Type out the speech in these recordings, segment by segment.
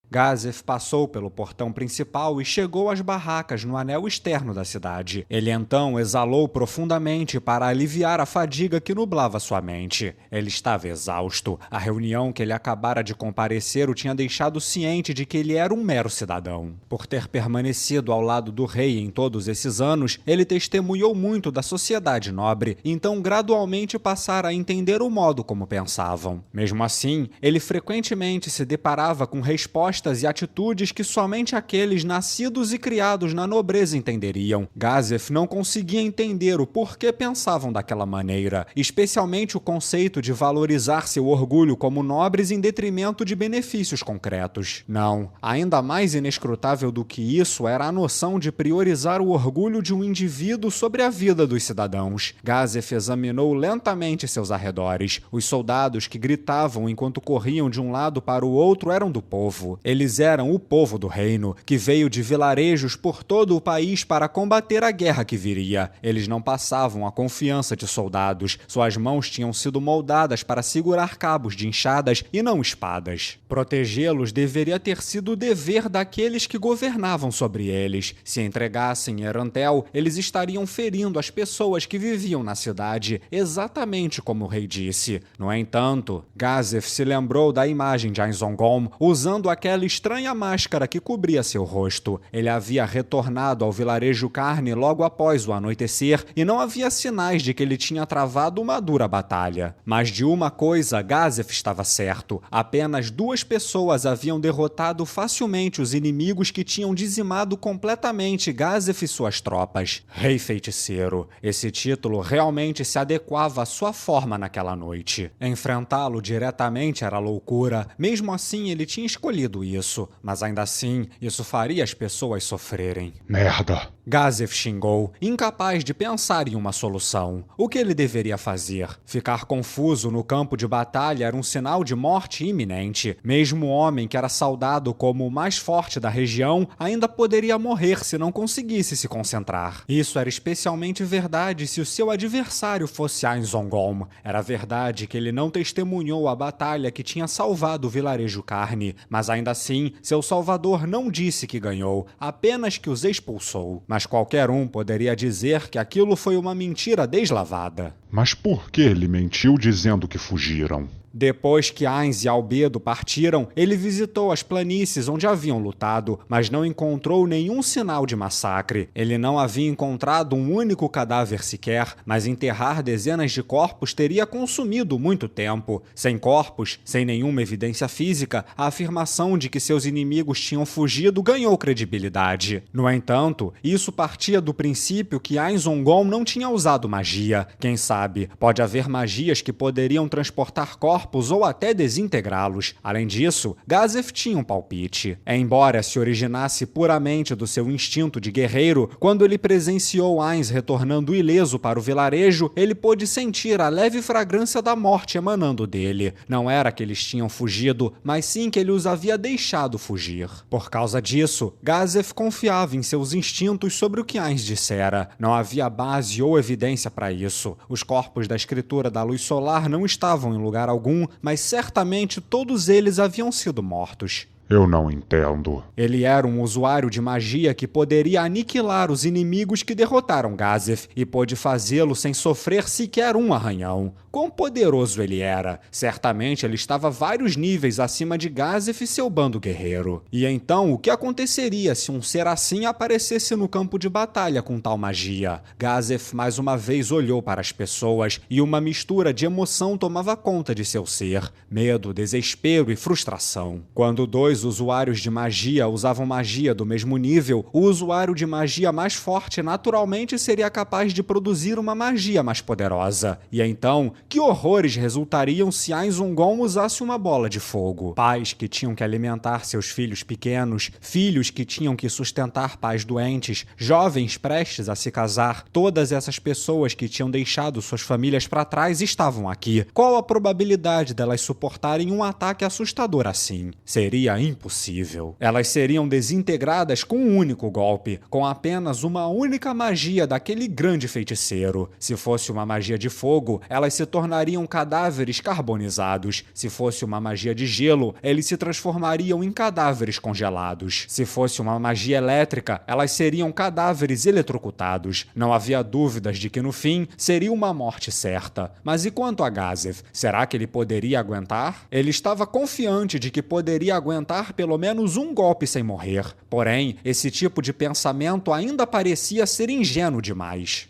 Gazef passou pelo portão principal e chegou às barracas no anel externo da cidade. Ele então exalou profundamente para aliviar a fadiga que nublava sua mente. Ele estava exausto. A reunião que ele acabara de comparecer o tinha deixado ciente de que ele era um mero cidadão. Por ter permanecido ao lado do rei em todos esses anos, ele testemunhou muito da sociedade nobre, então gradualmente passara a entender o modo como pensavam. Mesmo assim, ele frequentemente se deparava com respostas e atitudes que somente aqueles nascidos e criados na nobreza entenderiam. Gazef não conseguia entender o porquê pensavam daquela maneira, especialmente o conceito de valorizar seu orgulho como nobres em detrimento de benefícios concretos. Não, ainda mais inescrutável do que isso era a noção de priorizar o orgulho de um indivíduo sobre a vida dos cidadãos. Gazef examinou lentamente seus arredores. Os soldados que gritavam enquanto corriam de um lado para o outro eram do povo. Eles eram o povo do reino, que veio de vilarejos por todo o país para combater a guerra que viria. Eles não passavam a confiança de soldados. Suas mãos tinham sido moldadas para segurar cabos de enxadas e não espadas. Protegê-los deveria ter sido o dever daqueles que governavam sobre eles. Se entregassem Erantel, eles estariam ferindo as pessoas que viviam na cidade, exatamente como o rei disse. No entanto, Gazef se lembrou da imagem de Ainzongom usando aquela estranha máscara que cobria seu rosto. Ele havia retornado ao vilarejo Carne logo após o anoitecer e não havia sinais de que ele tinha travado uma dura batalha. Mas de uma coisa Gazef estava certo: apenas 2 pessoas haviam derrotado facilmente os inimigos que tinham dizimado completamente Gazef e suas tropas. Rei Feiticeiro. Esse título realmente se adequava à sua forma naquela noite. Enfrentá-lo diretamente era loucura, mesmo assim ele tinha escolhido isso, mas ainda assim, isso faria as pessoas sofrerem. Merda! Gazef xingou, incapaz de pensar em uma solução. O que ele deveria fazer? Ficar confuso no campo de batalha era um sinal de morte iminente. Mesmo o homem que era saudado como o mais forte da região ainda poderia morrer se não conseguisse se concentrar. Isso era especialmente verdade se o seu adversário fosse Ainzongom. Era verdade que ele não testemunhou a batalha que tinha salvado o vilarejo Carne, mas ainda assim, seu salvador não disse que ganhou, apenas que os expulsou. Mas qualquer um poderia dizer que aquilo foi uma mentira deslavada. Mas por que ele mentiu dizendo que fugiram? Depois que Ainz e Albedo partiram, ele visitou as planícies onde haviam lutado, mas não encontrou nenhum sinal de massacre. Ele não havia encontrado um único cadáver sequer, mas enterrar dezenas de corpos teria consumido muito tempo. Sem corpos, sem nenhuma evidência física, a afirmação de que seus inimigos tinham fugido ganhou credibilidade. No entanto, isso partia do princípio que Ainzongom não tinha usado magia. Quem sabe, pode haver magias que poderiam transportar corpos ou até desintegrá-los. Além disso, Gazef tinha um palpite. Embora se originasse puramente do seu instinto de guerreiro, quando ele presenciou Ainz retornando ileso para o vilarejo, ele pôde sentir a leve fragrância da morte emanando dele. Não era que eles tinham fugido, mas sim que ele os havia deixado fugir. Por causa disso, Gazef confiava em seus instintos sobre o que Ainz dissera. Não havia base ou evidência para isso. Os corpos da escritura da luz solar não estavam em lugar algum, mas certamente todos eles haviam sido mortos. Eu não entendo. Ele era um usuário de magia que poderia aniquilar os inimigos que derrotaram Gazef e pôde fazê-lo sem sofrer sequer um arranhão. Quão poderoso ele era! Certamente ele estava vários níveis acima de Gazef e seu bando guerreiro. E então, o que aconteceria se um ser assim aparecesse no campo de batalha com tal magia? Gazef mais uma vez olhou para as pessoas e uma mistura de emoção tomava conta de seu ser. Medo, desespero e frustração. Quando 2 usuários de magia usavam magia do mesmo nível, o usuário de magia mais forte naturalmente seria capaz de produzir uma magia mais poderosa. E então, que horrores resultariam se Ainzongom usasse uma bola de fogo? Pais que tinham que alimentar seus filhos pequenos, filhos que tinham que sustentar pais doentes, jovens prestes a se casar, todas essas pessoas que tinham deixado suas famílias para trás estavam aqui. Qual a probabilidade delas suportarem um ataque assustador assim? Seria impossível. Elas seriam desintegradas com um único golpe, com apenas uma única magia daquele grande feiticeiro. Se fosse uma magia de fogo, elas se tornariam cadáveres carbonizados. Se fosse uma magia de gelo, eles se transformariam em cadáveres congelados. Se fosse uma magia elétrica, elas seriam cadáveres eletrocutados. Não havia dúvidas de que no fim seria uma morte certa. Mas e quanto a Gazef? Será que ele poderia aguentar? Ele estava confiante de que poderia aguentar pelo menos um golpe sem morrer. Porém, esse tipo de pensamento ainda parecia ser ingênuo demais.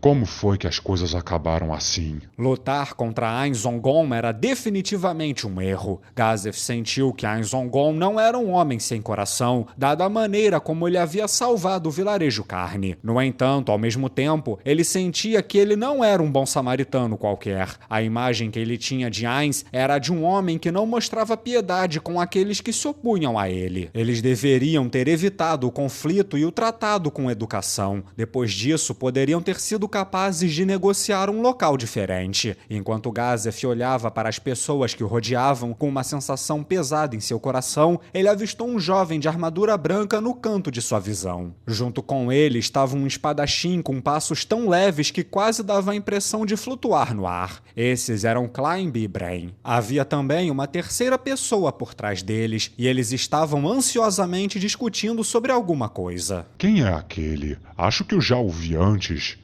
Como foi que as coisas acabaram assim? Lutar contra Ain Zongon era definitivamente um erro. Gazef sentiu que Ain Zongon não era um homem sem coração, dada a maneira como ele havia salvado o vilarejo Carne. No entanto, ao mesmo tempo, ele sentia que ele não era um bom samaritano qualquer. A imagem que ele tinha de Ain era de um homem que não mostrava piedade com aqueles que se opunham a ele. Eles deveriam ter evitado o conflito e o tratado com educação. Depois disso, poderiam ter sido capazes de negociar um local diferente. Enquanto Gazef olhava para as pessoas que o rodeavam com uma sensação pesada em seu coração, ele avistou um jovem de armadura branca no canto de sua visão. Junto com ele estava um espadachim com passos tão leves que quase dava a impressão de flutuar no ar. Esses eram Climb e Brain. Havia também uma terceira pessoa por trás deles e eles estavam ansiosamente discutindo sobre alguma coisa. Quem é aquele? Acho que eu já o vi antes.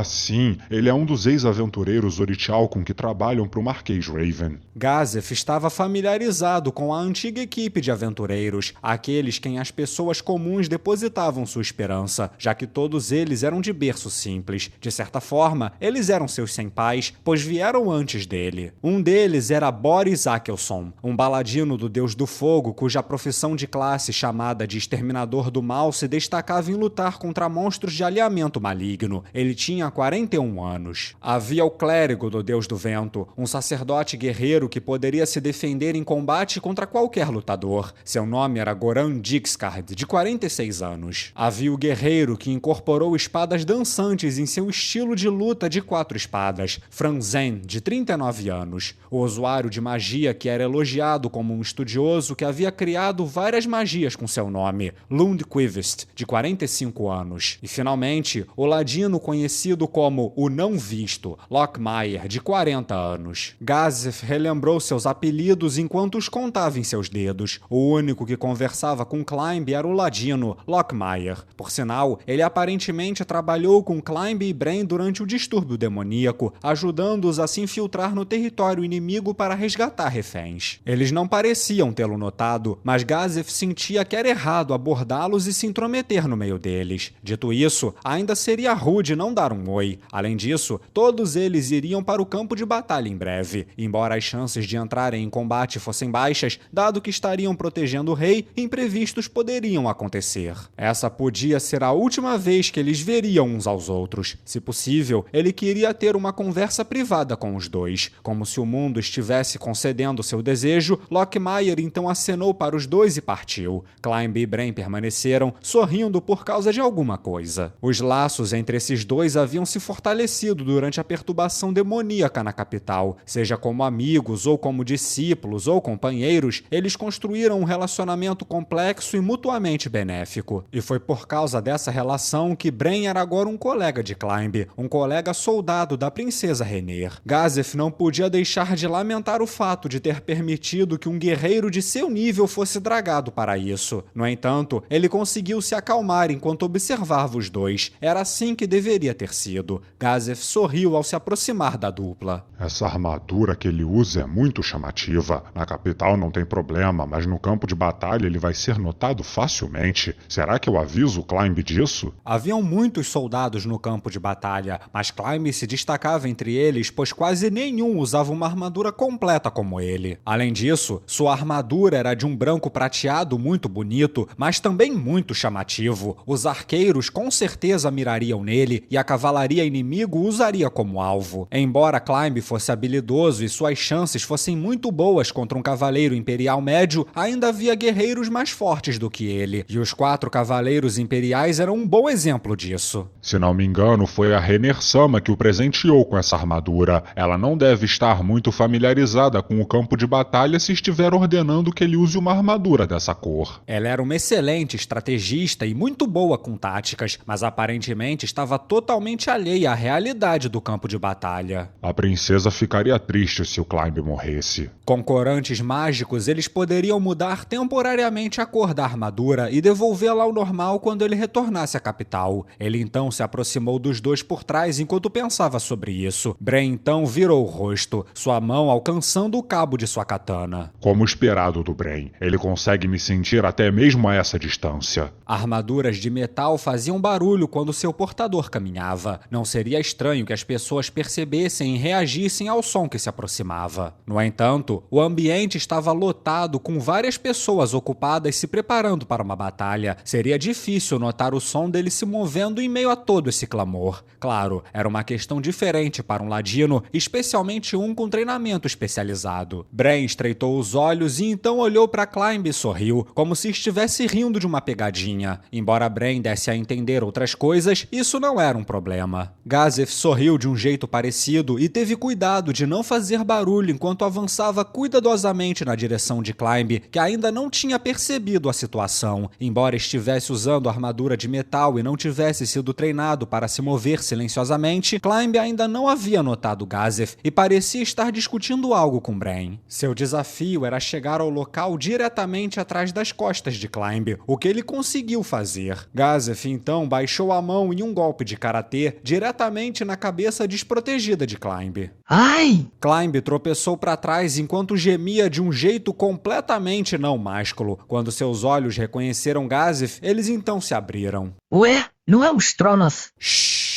Sim, ele é um dos ex-aventureiros Orichalcum que trabalham para o Marquês Raven. Gazef estava familiarizado com a antiga equipe de aventureiros, aqueles quem as pessoas comuns depositavam sua esperança, já que todos eles eram de berço simples. De certa forma, eles eram seus senpais, pois vieram antes dele. Um deles era Boris Akelson, um baladino do Deus do Fogo, cuja profissão de classe chamada de Exterminador do Mal se destacava em lutar contra monstros de alinhamento maligno. Ele tinha 41 anos. Havia o clérigo do Deus do Vento, um sacerdote guerreiro que poderia se defender em combate contra qualquer lutador. Seu nome era Goran Dixcard, de 46 anos. Havia o guerreiro que incorporou espadas dançantes em seu estilo de luta de 4 espadas, Franzen, de 39 anos. O usuário de magia que era elogiado como um estudioso que havia criado várias magias com seu nome, Lundqvist, de 45 anos. E, finalmente, o ladino conhecido como o Não Visto, Lockmire, de 40 anos. Gazef relembrou seus apelidos enquanto os contava em seus dedos. O único que conversava com Climb era o ladino, Lockmire. Por sinal, ele aparentemente trabalhou com Climb e Brain durante o distúrbio demoníaco, ajudando-os a se infiltrar no território inimigo para resgatar reféns. Eles não pareciam tê-lo notado, mas Gazef sentia que era errado abordá-los e se intrometer no meio deles. Dito isso, ainda seria rude não dar um oi. Além disso, todos eles iriam para o campo de batalha em breve. Embora as chances de entrarem em combate fossem baixas, dado que estariam protegendo o rei, imprevistos poderiam acontecer. Essa podia ser a última vez que eles veriam uns aos outros. Se possível, ele queria ter uma conversa privada com os dois. Como se o mundo estivesse concedendo seu desejo, Lockmire então acenou para os dois e partiu. Climb e Brain permaneceram, sorrindo por causa de alguma coisa. Os laços entre esses dois haviam se fortalecido durante a perturbação demoníaca na capital. Seja como amigos, ou como discípulos, ou companheiros, eles construíram um relacionamento complexo e mutuamente benéfico. E foi por causa dessa relação que Brain era agora um colega de Climb, um colega soldado da princesa Rainier. Gazef não podia deixar de lamentar o fato de ter permitido que um guerreiro de seu nível fosse dragado para isso. No entanto, ele conseguiu se acalmar enquanto observava os dois. Era assim que deveria ter sido. Gazef sorriu ao se aproximar da dupla. Essa armadura que ele usa é muito chamativa. Na capital não tem problema, mas no campo de batalha ele vai ser notado facilmente. Será que eu aviso o Climb disso? Haviam muitos soldados no campo de batalha, mas Climb se destacava entre eles, pois quase nenhum usava uma armadura completa como ele. Além disso, sua armadura era de um branco prateado muito bonito, mas também muito chamativo. Os arqueiros com certeza mirariam nele e a cavalaria inimigo o usaria como alvo. Embora Climb fosse habilidoso e suas chances fossem muito boas contra um cavaleiro imperial médio, ainda havia guerreiros mais fortes do que ele, e os 4 cavaleiros imperiais eram um bom exemplo disso. Se não me engano, foi a Rener-sama que o presenteou com essa armadura. Ela não deve estar muito familiarizada com o campo de batalha se estiver ordenando que ele use uma armadura dessa cor. Ela era uma excelente estrategista e muito boa com táticas, mas aparentemente estava totalmente alheia à realidade do campo de batalha. A princesa ficaria triste se o Climb morresse. Com corantes mágicos, eles poderiam mudar temporariamente a cor da armadura e devolvê-la ao normal quando ele retornasse à capital. Ele então se aproximou dos dois por trás enquanto pensava sobre isso. Bren então virou o rosto, sua mão alcançando o cabo de sua katana. Como esperado do Bren, ele consegue me sentir até mesmo a essa distância. Armaduras de metal faziam barulho quando seu portador caminhava. Não seria estranho que as pessoas percebessem e reagissem ao som que se aproximava. No entanto, o ambiente estava lotado com várias pessoas ocupadas se preparando para uma batalha. Seria difícil notar o som dele se movendo em meio a todo esse clamor. Claro, era uma questão diferente para um ladino, especialmente um com treinamento especializado. Bren estreitou os olhos e então olhou para Climb e sorriu, como se estivesse rindo de uma pegadinha. Embora Bren desse a entender outras coisas, isso não era um problema. Gazef sorriu de um jeito parecido e teve cuidado de não fazer barulho enquanto avançava cuidadosamente na direção de Climb, que ainda não tinha percebido a situação. Embora estivesse usando armadura de metal e não tivesse sido treinado para se mover silenciosamente, Climb ainda não havia notado Gazef e parecia estar discutindo algo com Bren. Seu desafio era chegar ao local diretamente atrás das costas de Climb, o que ele conseguiu fazer. Gazef então baixou a mão em um golpe de karatê diretamente na cabeça desprotegida de Climb. Ai! Climb tropeçou para trás enquanto gemia de um jeito completamente não másculo. Quando seus olhos reconheceram Gazef, eles então se abriram. Ué, não é o Stronoth? Shhh!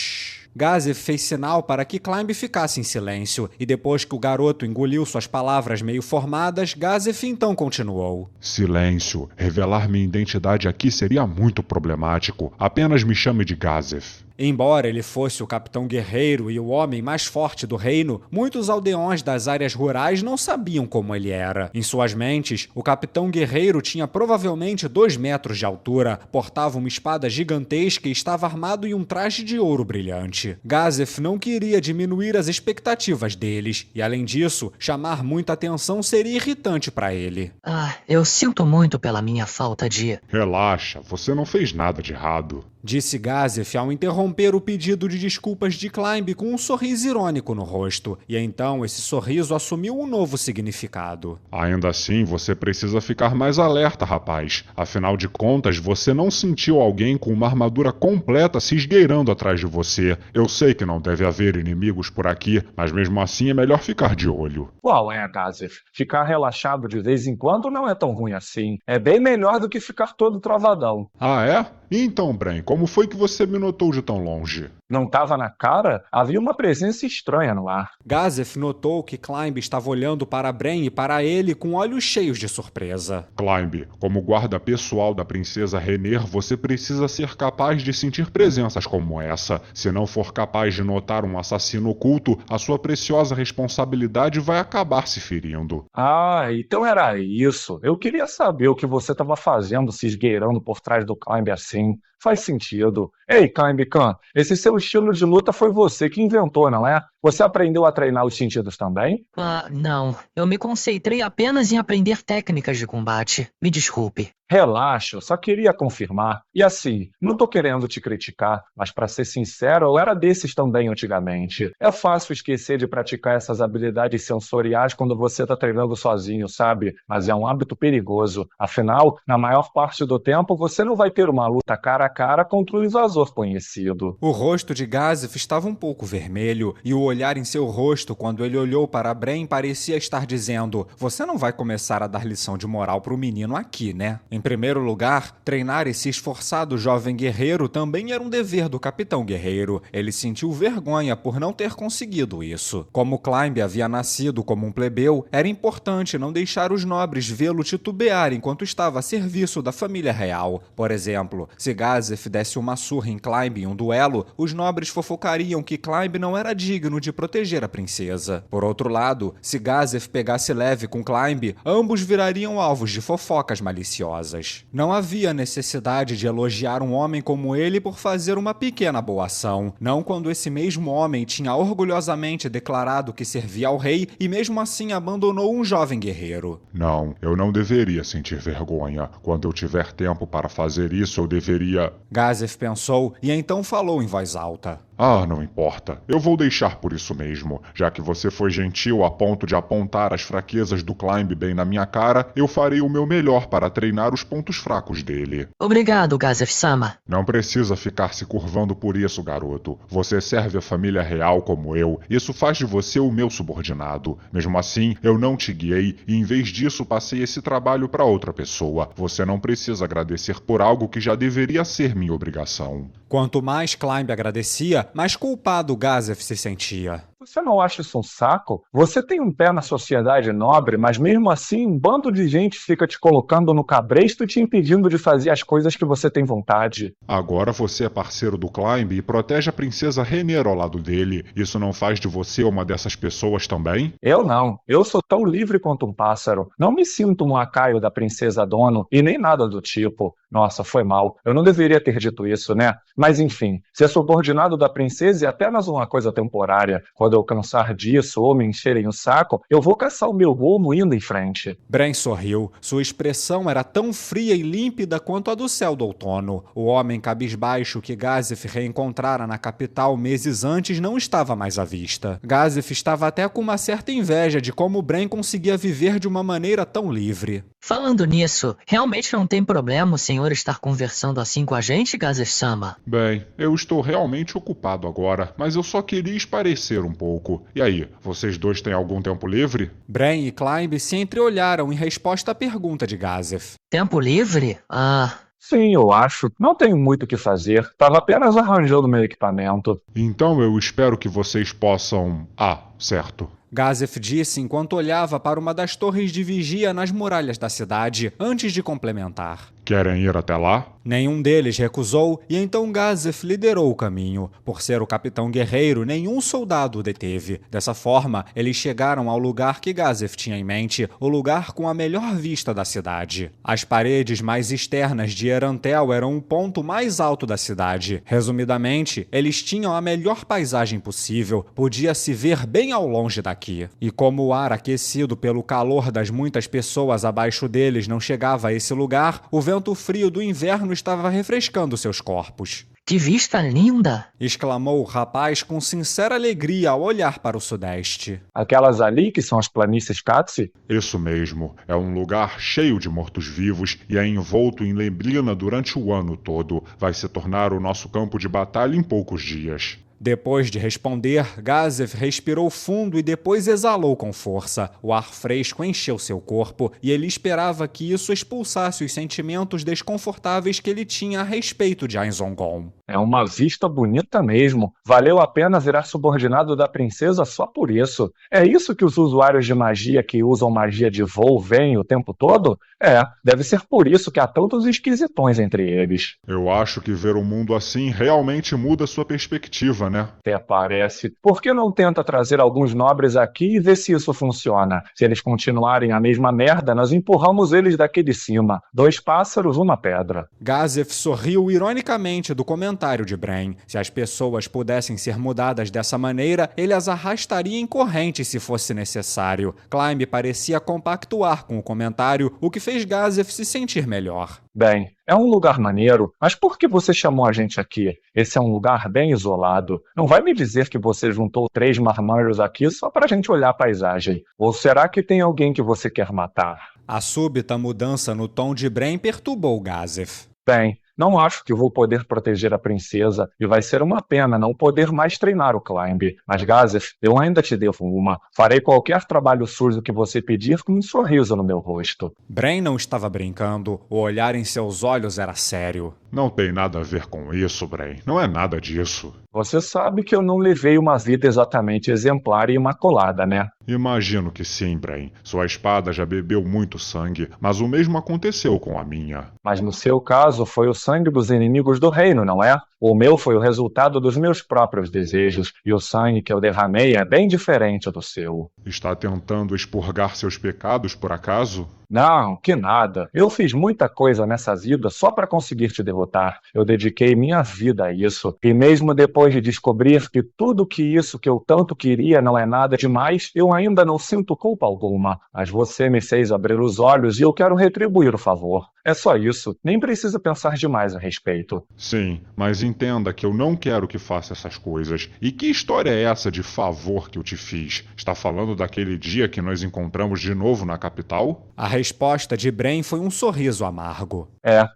Gazef fez sinal para que Climb ficasse em silêncio, e depois que o garoto engoliu suas palavras meio formadas, Gazef então continuou. Silêncio. Revelar minha identidade aqui seria muito problemático. Apenas me chame de Gazef. Embora ele fosse o capitão guerreiro e o homem mais forte do reino, muitos aldeões das áreas rurais não sabiam como ele era. Em suas mentes, o capitão guerreiro tinha provavelmente 2 metros de altura, portava uma espada gigantesca e estava armado em um traje de ouro brilhante. Gazef não queria diminuir as expectativas deles, e além disso, chamar muita atenção seria irritante para ele. Eu sinto muito pela minha falta de... Relaxa, você não fez nada de errado. Disse Gazef ao interromper o pedido de desculpas de Climb com um sorriso irônico no rosto, e então esse sorriso assumiu um novo significado. Ainda assim, você precisa ficar mais alerta, rapaz. Afinal de contas, você não sentiu alguém com uma armadura completa se esgueirando atrás de você. Eu sei que não deve haver inimigos por aqui, mas mesmo assim é melhor ficar de olho. Qual é, Gazef? Ficar relaxado de vez em quando não é tão ruim assim. É bem melhor do que ficar todo travadão. Ah, é? E então, Bren, como foi que você me notou de tão longe? Não estava na cara? Havia uma presença estranha no ar. Gazef notou que Climb estava olhando para Bren e para ele com olhos cheios de surpresa. Climb, como guarda pessoal da princesa Rener, você precisa ser capaz de sentir presenças como essa. Se não for capaz de notar um assassino oculto, a sua preciosa responsabilidade vai acabar se ferindo. Ah, então era isso. Eu queria saber o que você estava fazendo se esgueirando por trás do Climb assim. Faz sentido. Ei, Climb-Khan, esse seu estilo de luta foi você que inventou, não é? Você aprendeu a treinar os sentidos também? Não. Eu me concentrei apenas em aprender técnicas de combate. Me desculpe. Relaxa, eu só queria confirmar. E assim, não tô querendo te criticar, mas pra ser sincero, eu era desses também antigamente. É fácil esquecer de praticar essas habilidades sensoriais quando você tá treinando sozinho, sabe? Mas é um hábito perigoso. Afinal, na maior parte do tempo, você não vai ter uma luta cara a cara contra um invasor conhecido. O rosto de Gazef estava um pouco vermelho e o olhar em seu rosto quando ele olhou para Bren parecia estar dizendo: você não vai começar a dar lição de moral para o menino aqui, né? Em primeiro lugar, treinar esse esforçado jovem guerreiro também era um dever do Capitão Guerreiro. Ele sentiu vergonha por não ter conseguido isso. Como Climb havia nascido como um plebeu, era importante não deixar os nobres vê-lo titubear enquanto estava a serviço da família real. Por exemplo, se Gazef desse uma surra em Climb em um duelo, os nobres fofocariam que Climb não era digno de proteger a princesa. Por outro lado, se Gazef pegasse leve com Climb, ambos virariam alvos de fofocas maliciosas. Não havia necessidade de elogiar um homem como ele por fazer uma pequena boa ação, não quando esse mesmo homem tinha orgulhosamente declarado que servia ao rei e mesmo assim abandonou um jovem guerreiro. Não, eu não deveria sentir vergonha. Quando eu tiver tempo para fazer isso, eu deveria... Gazef pensou e então falou em voz alta. Ah, não importa. Eu vou deixar por isso mesmo. Já que você foi gentil a ponto de apontar as fraquezas do Climb bem na minha cara, eu farei o meu melhor para treinar os pontos fracos dele. Obrigado, Gazef-sama. Não precisa ficar se curvando por isso, garoto. Você serve a família real como eu. Isso faz de você o meu subordinado. Mesmo assim, eu não te guiei e em vez disso passei esse trabalho para outra pessoa. Você não precisa agradecer por algo que já deveria ser minha obrigação. Quanto mais Climb agradecia, mais culpado Gazef se sentia. Você não acha isso um saco? Você tem um pé na sociedade nobre, mas mesmo assim um bando de gente fica te colocando no cabresto e te impedindo de fazer as coisas que você tem vontade. Agora você é parceiro do Climb e protege a princesa Renera ao lado dele. Isso não faz de você uma dessas pessoas também? Eu não. Eu sou tão livre quanto um pássaro. Não me sinto um lacaio da princesa Dono e nem nada do tipo. Nossa, foi mal. Eu não deveria ter dito isso, né? Mas enfim, ser subordinado da princesa é apenas uma coisa temporária. Quando eu cansar disso ou me encherem o saco, eu vou caçar o meu rumo indo em frente. Bren sorriu. Sua expressão era tão fria e límpida quanto a do céu do outono. O homem cabisbaixo que Gazef reencontrara na capital meses antes não estava mais à vista. Gazef estava até com uma certa inveja de como Bren conseguia viver de uma maneira tão livre. Falando nisso, realmente não tem problema o senhor estar conversando assim com a gente, Gazef-sama? Bem, eu estou realmente ocupado agora, mas eu só queria esparecer um pouco. E aí, vocês dois têm algum tempo livre? Bren e Climb se entreolharam em resposta à pergunta de Gazef. Tempo livre? Sim, eu acho. Não tenho muito o que fazer. Tava apenas arranjando meu equipamento. Então eu espero que vocês possam... certo. Gazef disse enquanto olhava para uma das torres de vigia nas muralhas da cidade, antes de complementar. Querem ir até lá? Nenhum deles recusou e então Gazef liderou o caminho. Por ser o capitão guerreiro, nenhum soldado o deteve. Dessa forma, eles chegaram ao lugar que Gazef tinha em mente, o lugar com a melhor vista da cidade. As paredes mais externas de Erantel eram o ponto mais alto da cidade. Resumidamente, eles tinham a melhor paisagem possível, podia-se ver bem ao longe daqui. E como o ar aquecido pelo calor das muitas pessoas abaixo deles não chegava a esse lugar, o vento frio do inverno estava refrescando seus corpos. Que vista linda! Exclamou o rapaz com sincera alegria ao olhar para o sudeste. Aquelas ali que são as planícies Katsi? Isso mesmo. É um lugar cheio de mortos-vivos e é envolto em neblina durante o ano todo. Vai se tornar o nosso campo de batalha em poucos dias. Depois de responder, Gazef respirou fundo e depois exalou com força. O ar fresco encheu seu corpo e ele esperava que isso expulsasse os sentimentos desconfortáveis que ele tinha a respeito de Ainzongon. É uma vista bonita mesmo. Valeu a pena virar subordinado da princesa só por isso. É isso que os usuários de magia que usam magia de voo veem o tempo todo? Deve ser por isso que há tantos esquisitões entre eles. Eu acho que ver o mundo assim realmente muda sua perspectiva, né? Até parece. Por que não tenta trazer alguns nobres aqui e ver se isso funciona? Se eles continuarem a mesma merda, nós empurramos eles daqui de cima. 2 pássaros, uma pedra. Gazef sorriu ironicamente do comentário de Bren. Se as pessoas pudessem ser mudadas dessa maneira, ele as arrastaria em corrente se fosse necessário. Climb parecia compactuar com o comentário, o que fez Gazef se sentir melhor. Bem, é um lugar maneiro, mas por que você chamou a gente aqui? Esse é um lugar bem isolado. Não vai me dizer que você juntou 3 marmanjos aqui só pra gente olhar a paisagem. Ou será que tem alguém que você quer matar? A súbita mudança no tom de Bren perturbou Gazef. Bem, Não acho que vou poder proteger a princesa e vai ser uma pena não poder mais treinar o Climb. Mas, Gazef, eu ainda te devo uma. Farei qualquer trabalho sujo que você pedir com um sorriso no meu rosto. Bren não estava brincando, o olhar em seus olhos era sério. Não tem nada a ver com isso, Bren. Não é nada disso. Você sabe que eu não levei uma vida exatamente exemplar e imaculada, né? Imagino que sim, Bren. Sua espada já bebeu muito sangue, mas o mesmo aconteceu com a minha. Mas no seu caso foi o sangue dos inimigos do reino, não é? O meu foi o resultado dos meus próprios desejos, e o sangue que eu derramei é bem diferente do seu. Está tentando expurgar seus pecados, por acaso? Não, que nada. Eu fiz muita coisa nessa vida só para conseguir te derrotar. Eu dediquei minha vida a isso. E mesmo depois de descobrir que tudo isso que eu tanto queria não é nada demais, eu ainda não sinto culpa alguma. Mas você me fez abrir os olhos e eu quero retribuir o favor. É só isso. Nem precisa pensar demais a respeito. Sim, mas entenda que eu não quero que faça essas coisas. E que história é essa de favor que eu te fiz? Está falando daquele dia que nós encontramos de novo na capital? A resposta de Bren foi um sorriso amargo.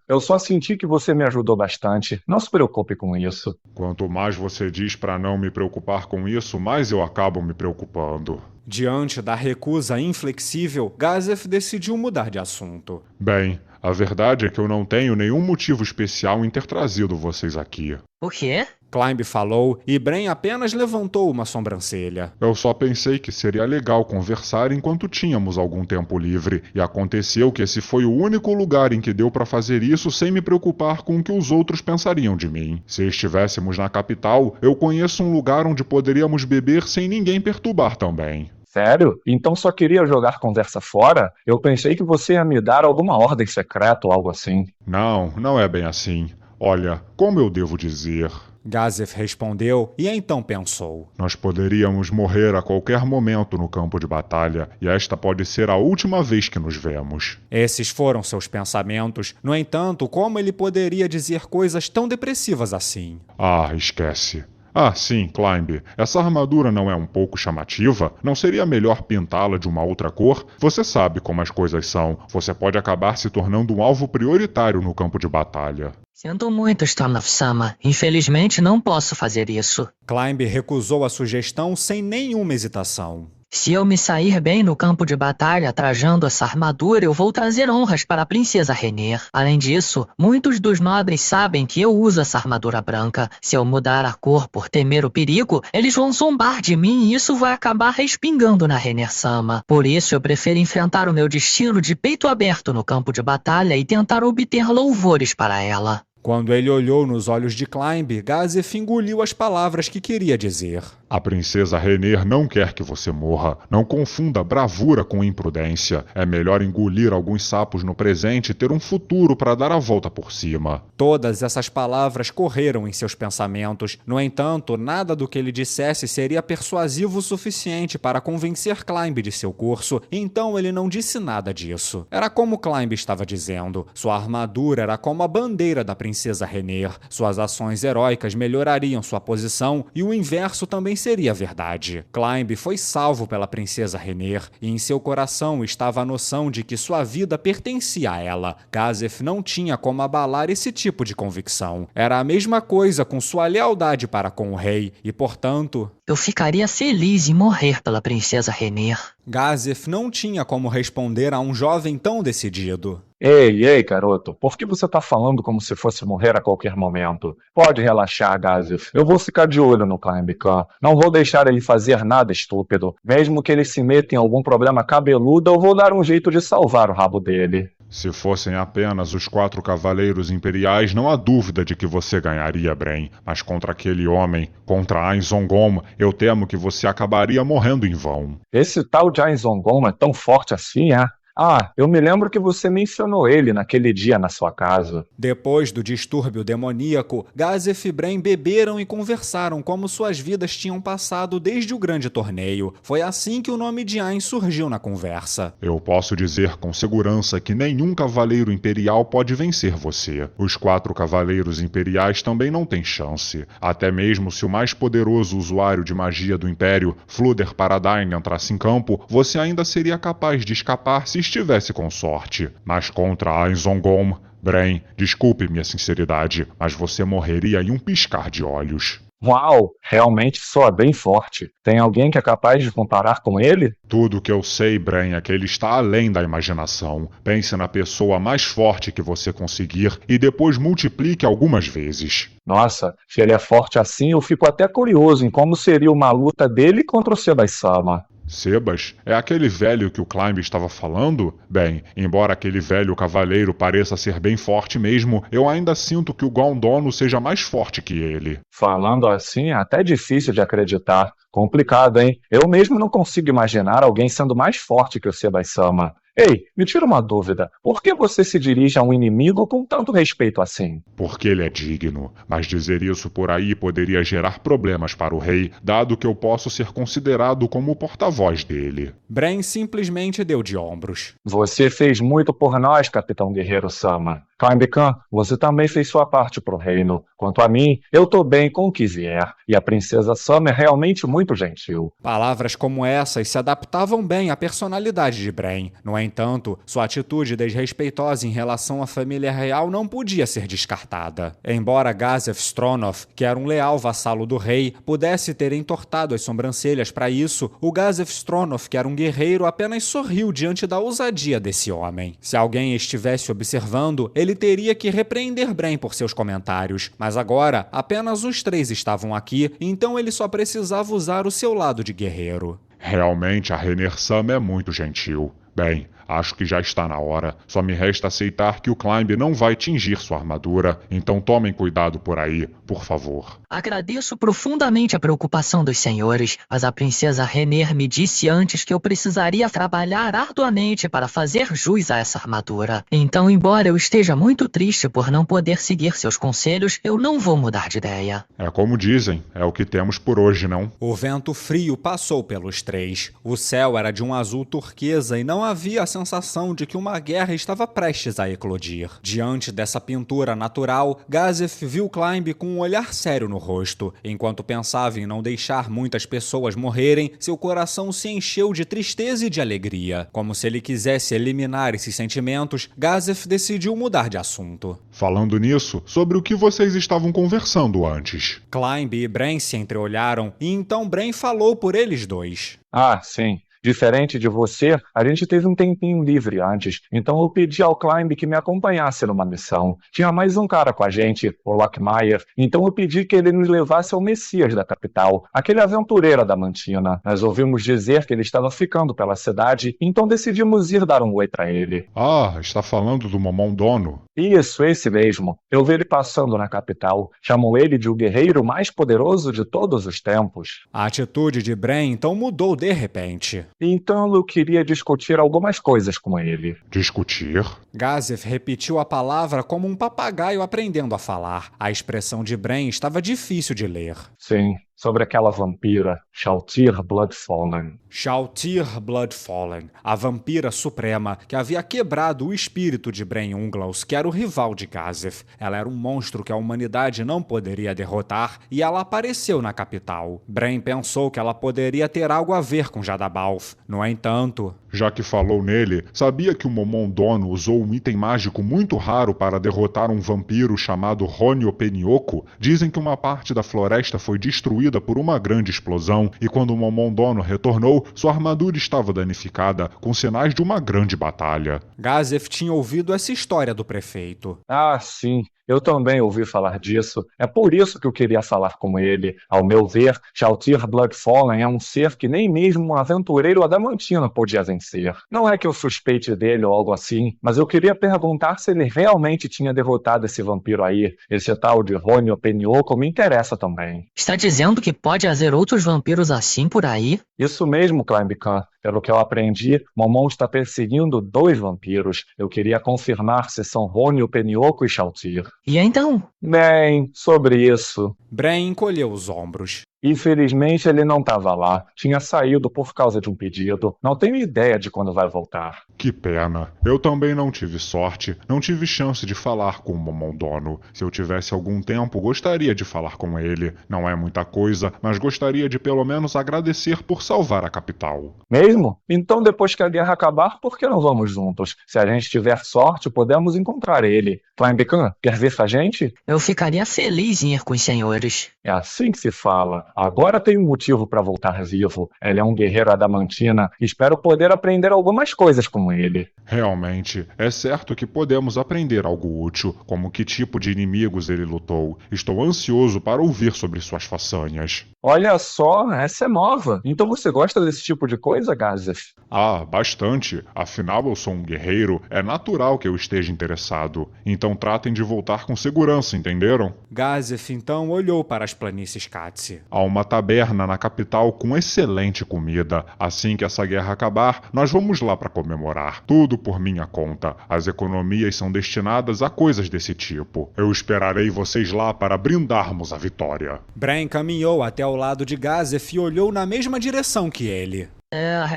Eu só senti que você me ajudou bastante. Não se preocupe com isso. Quanto mais você diz para não me preocupar com isso, mais eu acabo me preocupando. Diante da recusa inflexível, Gazef decidiu mudar de assunto. Bem, a verdade é que eu não tenho nenhum motivo especial em ter trazido vocês aqui. O quê? Climb falou e Bren apenas levantou uma sobrancelha. Eu só pensei que seria legal conversar enquanto tínhamos algum tempo livre, e aconteceu que esse foi o único lugar em que deu para fazer isso sem me preocupar com o que os outros pensariam de mim. Se estivéssemos na capital, eu conheço um lugar onde poderíamos beber sem ninguém perturbar também. Sério? Então só queria jogar conversa fora? Eu pensei que você ia me dar alguma ordem secreta ou algo assim. Não, não é bem assim. Olha, como eu devo dizer... Gazef respondeu e então pensou. Nós poderíamos morrer a qualquer momento no campo de batalha, e esta pode ser a última vez que nos vemos. Esses foram seus pensamentos. No entanto, como ele poderia dizer coisas tão depressivas assim? Ah, esquece. Ah, sim, Climb. Essa armadura não é um pouco chamativa? Não seria melhor pintá-la de uma outra cor? Você sabe como as coisas são. Você pode acabar se tornando um alvo prioritário no campo de batalha. Sinto muito, Stormnath-sama. Infelizmente não posso fazer isso. Climb recusou a sugestão sem nenhuma hesitação. Se eu me sair bem no campo de batalha trajando essa armadura, eu vou trazer honras para a princesa Rainier. Além disso, muitos dos nobres sabem que eu uso essa armadura branca. Se eu mudar a cor por temer o perigo, eles vão zombar de mim e isso vai acabar respingando na Rainier-sama. Por isso eu prefiro enfrentar o meu destino de peito aberto no campo de batalha e tentar obter louvores para ela. Quando ele olhou nos olhos de Climb, Gazef engoliu as palavras que queria dizer. A princesa Rainier não quer que você morra. Não confunda bravura com imprudência. É melhor engolir alguns sapos no presente e ter um futuro para dar a volta por cima. Todas essas palavras correram em seus pensamentos. No entanto, nada do que ele dissesse seria persuasivo o suficiente para convencer Climb de seu curso, então ele não disse nada disso. Era como Climb estava dizendo. Sua armadura era como a bandeira da princesa Rainier. Suas ações heróicas melhorariam sua posição e o inverso também seria verdade. Climb foi salvo pela princesa Rainier e em seu coração estava a noção de que sua vida pertencia a ela. Gazef não tinha como abalar esse tipo de convicção. Era a mesma coisa com sua lealdade para com o rei e, portanto... Eu ficaria feliz em morrer pela princesa Rainier. Gazef não tinha como responder a um jovem tão decidido. Ei, garoto, por que você tá falando como se fosse morrer a qualquer momento? Pode relaxar, Gazef. Eu vou ficar de olho no Climb Khan. Não vou deixar ele fazer nada estúpido. Mesmo que ele se meta em algum problema cabeludo, eu vou dar um jeito de salvar o rabo dele. Se fossem apenas os 4 cavaleiros imperiais, não há dúvida de que você ganharia, Bren. Mas contra aquele homem, contra Ain Zongom, eu temo que você acabaria morrendo em vão. Esse tal de Ain Zongom é tão forte assim, é? Ah, eu me lembro que você mencionou ele naquele dia na sua casa. Depois do distúrbio demoníaco, Gazef e Bren beberam e conversaram como suas vidas tinham passado desde o grande torneio. Foi assim que o nome de Ain surgiu na conversa. Eu posso dizer com segurança que nenhum cavaleiro imperial pode vencer você. Os 4 cavaleiros imperiais também não têm chance. Até mesmo se o mais poderoso usuário de magia do Império, Fluder Paradine, entrasse em campo, você ainda seria capaz de escapar se estivesse com sorte. Mas contra Ain Zongom, Bren, desculpe minha sinceridade, mas você morreria em um piscar de olhos. Uau, realmente soa bem forte. Tem alguém que é capaz de comparar com ele? Tudo o que eu sei, Bren, é que ele está além da imaginação. Pense na pessoa mais forte que você conseguir e depois multiplique algumas vezes. Nossa, se ele é forte assim, eu fico até curioso em como seria uma luta dele contra o Sebai-sama. Sebas? É aquele velho que o Climb estava falando? Bem, embora aquele velho cavaleiro pareça ser bem forte mesmo, eu ainda sinto que o Gondono seja mais forte que ele. Falando assim, é até difícil de acreditar. Complicado, hein? Eu mesmo não consigo imaginar alguém sendo mais forte que o Sebai-sama. Ei, me tira uma dúvida. Por que você se dirige a um inimigo com tanto respeito assim? Porque ele é digno, mas dizer isso por aí poderia gerar problemas para o rei, dado que eu posso ser considerado como o porta-voz dele. Bren simplesmente deu de ombros. Você fez muito por nós, Capitão Guerreiro Sama. Climb-Khan, você também fez sua parte pro reino. Quanto a mim, eu tô bem com o que vier. E a princesa Sama é realmente muito gentil. Palavras como essas se adaptavam bem à personalidade de Bren. No entanto, sua atitude desrespeitosa em relação à família real não podia ser descartada. Embora Gazef Stronov, que era um leal vassalo do rei, pudesse ter entortado as sobrancelhas para isso, o Gazef Stronov, que era um guerreiro, apenas sorriu diante da ousadia desse homem. Se alguém estivesse observando, ele teria que repreender Bren por seus comentários, mas agora apenas os três estavam aqui, então ele só precisava usar o seu lado de guerreiro. Realmente a Rener Sama é muito gentil. Bem, acho que já está na hora. Só me resta aceitar que o Climb não vai tingir sua armadura, então tomem cuidado por aí, por favor. Agradeço profundamente a preocupação dos senhores, mas a princesa Rener me disse antes que eu precisaria trabalhar arduamente para fazer jus a essa armadura. Então, embora eu esteja muito triste por não poder seguir seus conselhos, eu não vou mudar de ideia. É como dizem, é o que temos por hoje, não? O vento frio passou pelos três. O céu era de um azul turquesa e não havia a sensação de que uma guerra estava prestes a eclodir. Diante dessa pintura natural, Gazef viu Climb com um olhar sério no rosto. Enquanto pensava em não deixar muitas pessoas morrerem, seu coração se encheu de tristeza e de alegria. Como se ele quisesse eliminar esses sentimentos, Gazef decidiu mudar de assunto. Falando nisso, sobre o que vocês estavam conversando antes? Climb e Bren se entreolharam e então Bren falou por eles dois. Ah, sim. Diferente de você, a gente teve um tempinho livre antes, então eu pedi ao Climb que me acompanhasse numa missão. Tinha mais um cara com a gente, o Lockmeyer, então eu pedi que ele nos levasse ao Messias da capital, aquele aventureiro da Mantina. Nós ouvimos dizer que ele estava ficando pela cidade, então decidimos ir dar um oi para ele. Ah, está falando do Momon Dono? Isso, esse mesmo. Eu vi ele passando na capital. Chamam ele de o guerreiro mais poderoso de todos os tempos. A atitude de Bren então mudou de repente. Então eu queria discutir algumas coisas com ele. Discutir? Gazef repetiu a palavra como um papagaio aprendendo a falar. A expressão de Bren estava difícil de ler. Sim, sobre aquela vampira, Shalltear Bloodfallen. Shalltear Bloodfallen, a vampira suprema que havia quebrado o espírito de Bren Unglaus, que era o rival de Gazef. Ela era um monstro que a humanidade não poderia derrotar e ela apareceu na capital. Bren pensou que ela poderia ter algo a ver com Jadabalf. No entanto... Já que falou nele, sabia que o Momon Dono usou um item mágico muito raro para derrotar um vampiro chamado Honyo Penioco? Dizem que uma parte da floresta foi destruída por uma grande explosão e quando o Momon Dono retornou, sua armadura estava danificada, com sinais de uma grande batalha. Gazef tinha ouvido essa história do prefeito. Ah, sim. Eu também ouvi falar disso. É por isso que eu queria falar com ele. Ao meu ver, Shalltear Bloodfallen é um ser que nem mesmo um aventureiro adamantina podia vencer. Não é que eu suspeite dele ou algo assim, mas eu queria perguntar se ele realmente tinha derrotado esse vampiro aí. Esse tal de Honyo Penioco me interessa também. Está dizendo que pode haver outros vampiros assim por aí? Isso mesmo, Climb-Khan. Pelo que eu aprendi, Momon está perseguindo 2 vampiros. Eu queria confirmar se são Honyo Penioco e Shalltear. E então? Bem, sobre isso... Bren encolheu os ombros. Infelizmente, ele não estava lá. Tinha saído por causa de um pedido. Não tenho ideia de quando vai voltar. Que pena. Eu também não tive sorte, não tive chance de falar com o Momondono. Se eu tivesse algum tempo, gostaria de falar com ele. Não é muita coisa, mas gostaria de pelo menos agradecer por salvar a capital. Mesmo? Então, depois que a guerra acabar, por que não vamos juntos? Se a gente tiver sorte, podemos encontrar ele. Climb-Khan, quer ver a gente? Eu ficaria feliz em ir com os senhores. É assim que se fala. Agora tem um motivo para voltar vivo. Ele é um guerreiro adamantina. Espero poder aprender algumas coisas com ele. Realmente, é certo que podemos aprender algo útil, como que tipo de inimigos ele lutou. Estou ansioso para ouvir sobre suas façanhas. Olha só, essa é nova. Então você gosta desse tipo de coisa, Gazef? Ah, bastante. Afinal, eu sou um guerreiro. É natural que eu esteja interessado. Então tratem de voltar com segurança, entenderam? Gazef então olhou para as planícies Katsi. Há uma taberna na capital com excelente comida. Assim que essa guerra acabar, nós vamos lá para comemorar. Tudo por minha conta. As economias são destinadas a coisas desse tipo. Eu esperarei vocês lá para brindarmos a vitória. Bren caminhou até ao lado de Gazef e olhou na mesma direção que ele.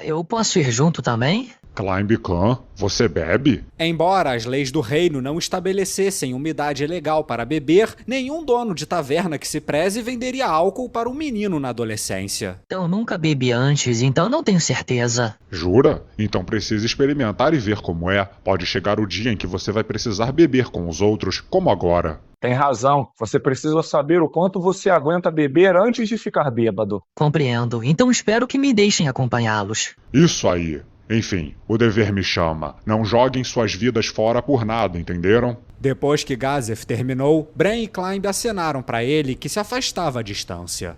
Eu posso ir junto também? Climb-Khan, você bebe? Embora as leis do reino não estabelecessem uma idade legal para beber, nenhum dono de taverna que se preze venderia álcool para um menino na adolescência. Eu nunca bebi antes, então não tenho certeza. Jura? Então precisa experimentar e ver como é. Pode chegar o dia em que você vai precisar beber com os outros, como agora. Tem razão. Você precisa saber o quanto você aguenta beber antes de ficar bêbado. Compreendo, então espero que me deixem acompanhá-los. Isso aí. Enfim, o dever me chama. Não joguem suas vidas fora por nada, entenderam? Depois que Gazef terminou, Bren e Climb acenaram para ele que se afastava à distância.